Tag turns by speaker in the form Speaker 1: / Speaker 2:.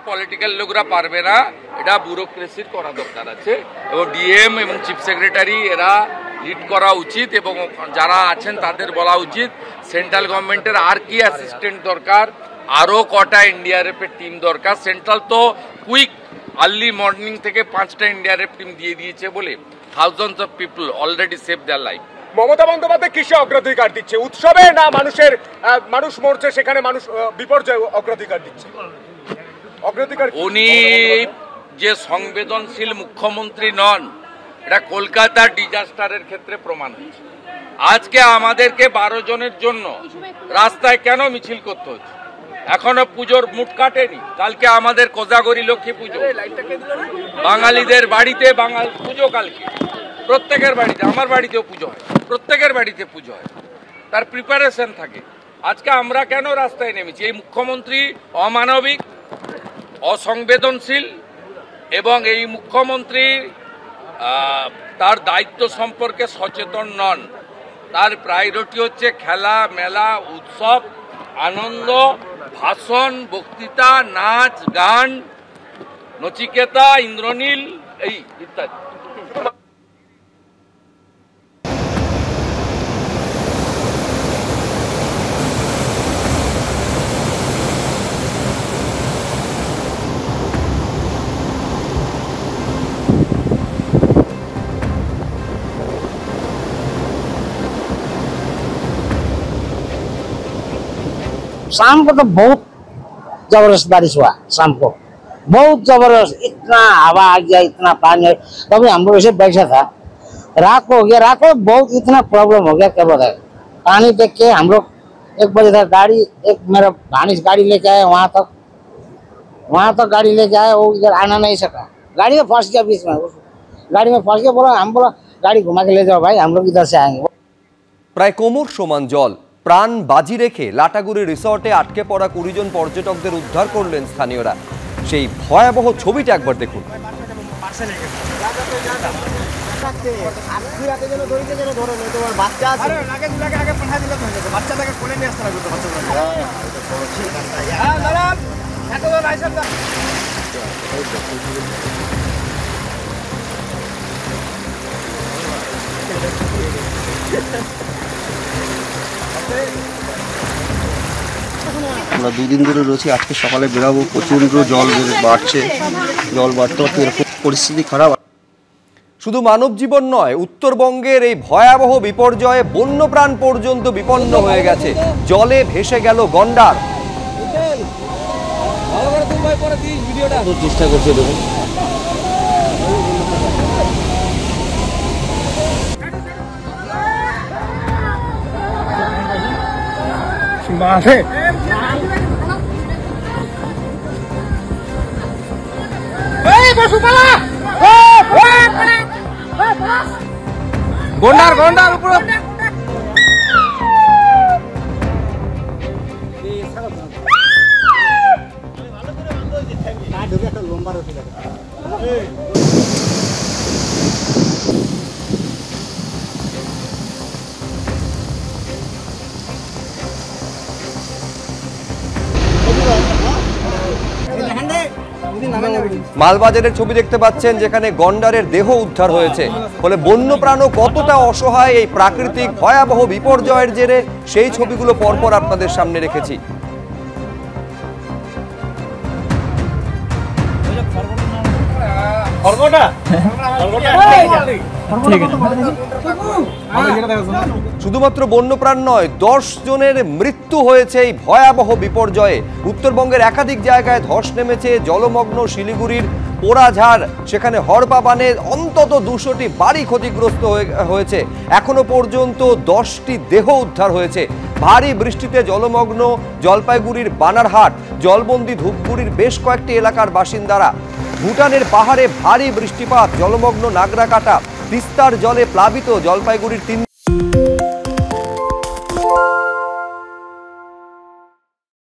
Speaker 1: Political লোকরা পারবে না, এটা ব্যুরোক্রেসির করা দরকার আছে এবং ডিএম এবং চিফ সেক্রেটারি এরা লিড করা উচিত এবং যারা আছেন তাদের বলা উচিত সেন্ট্রাল গভর্নমেন্টের আর কি অ্যাসিস্ট্যান্ট দরকার, আরও কটা এনডিআরএফের টিম দরকার। সেন্ট্রাল তো কুইক আর্লি মর্নিং থেকে 5টা এনডিআরএফ টিম দিয়ে দিয়েছে বলে thousands of people already save their life.
Speaker 2: Mamata Bandyopadhyay কিসে অগ্রাধিকার দিচ্ছে? উৎসবে না মানুষ মরছে সেখানে মানুষ বিপর্যয় অগ্রাধিকার দিচ্ছে? অগ্রাধিকার
Speaker 1: উনি যে সংবেদনশীল মুখ্যমন্ত্রী নন এটা কলকাতার ডিজাস্টারের ক্ষেত্রে প্রমাণ হয়েছে। আজকে আমাদেরকে 12 জনের জন্য রাস্তায় কেন মিছিল করতে হচ্ছে? এখনো পুজোর মুট কাটেনি। কালকে আমাদের কোজাগরি লক্ষ্মী পুজো, বাঙালিদের বাড়িতে পুজো কালকে প্রত্যেকের বাড়িতে, আমার বাড়িতেও পুজো হয়, প্রত্যেকের বাড়িতে পুজো হয়, তার প্রিপারেশন থাকে। আজকে আমরা কেন রাস্তায় নেমেছি? এই মুখ্যমন্ত্রী অমানবিক, অসংবেদনশীল এবং এই মুখ্যমন্ত্রী তার দায়িত্ব সম্পর্কে সচেতন নন। তার প্রায়োরিটি হচ্ছে খেলা মেলা, উৎসব, আনন্দ, ভাষণ, বক্তৃতা, নাচ, গান, নচিকেতা, ইন্দ্রনীল এই ইত্যাদি।
Speaker 3: शाम को तो बहुत जबरदस्त बारिश हुआ, शाम को बहुत जबरदस्त, इतना हवा आ गया, इतना पानी। तभी हम लोग ऐसे बैठा था, रात को हो गया, रात को बहुत इतना प्रॉब्लम हो गया क्या बताए। पानी देख के हम लोग 1 बजे तक गाड़ी, एक मेरा भानिज गाड़ी लेके आया, वहाँ तक गाड़ी लेके आया, वो इधर आना नहीं सका, गाड़ी में फंस गया बीच में। गाड़ी में फंस गया, बोला गाड़ी घुमा के ले जाओ भाई, हम लोग इधर से आएंगे।
Speaker 4: প্রায় কোমর সমান জল, প্রাণ বাজি রেখে লাটাগুড়ি রিসর্টে আটকে পড়া 20 জন পর্যটকদের উদ্ধার করলেন স্থানীয়রা। সেই ভয়াবহ ছবিটা একবার দেখুন।
Speaker 5: আমরা 2 দিন ধরে রয়েছি, আজকে সকালে বেরাবো, প্রচণ্ড জল বাড়ছে, জল বাড়তে বাড়তে এরকম পরিস্থিতি খারাপ।
Speaker 4: শুধু মানব জীবন নয়, উত্তরবঙ্গের এই ভয়াবহ বিপর্যয়ে বন্যপ্রাণ পর্যন্ত বিপন্ন হয়ে গেছে। জলে ভেসে গেল গন্ডার। চেষ্টা করছে দেখুন।
Speaker 2: গন্ডার উপরে
Speaker 4: মালবাজারের ছবি দেখতে পাচ্ছেন, যেখানে গন্ডারের দেহ উদ্ধার হয়েছে। ফলে বন্যপ্রাণও কতটা অসহায় এই প্রাকৃতিক ভয়াবহ বিপর্যয়ের জেরে, সেই ছবিগুলো পরপর আপনাদের সামনে রেখেছি। শুধুমাত্র বন্যপ্রাণ নয়, 10 জনের মৃত্যু হয়েছে এই ভয়াবহ বিপর্যয়ে। উত্তরবঙ্গের একাধিক জায়গায় ধস নেমেছে। জলমগ্ন শিলিগুড়ির পোড়াঝাড়, সেখানে হরপাবানে অন্তত 200টি বাড়ি ক্ষতিগ্রস্ত হয়েছে। এখনো পর্যন্ত 10টি দেহ উদ্ধার হয়েছে। ভারী বৃষ্টিতে জলমগ্ন জলপাইগুড়ির বানারহাট, জলবন্দি ধূপগুড়ির বেশ কয়েকটি এলাকার বাসিন্দারা। ভুটানের পাহাড়ে ভারী বৃষ্টিপাত, জলমগ্ন নাগরাকাটা, তিস্তার জলে প্লাবিত জলপাইগুড়ির 3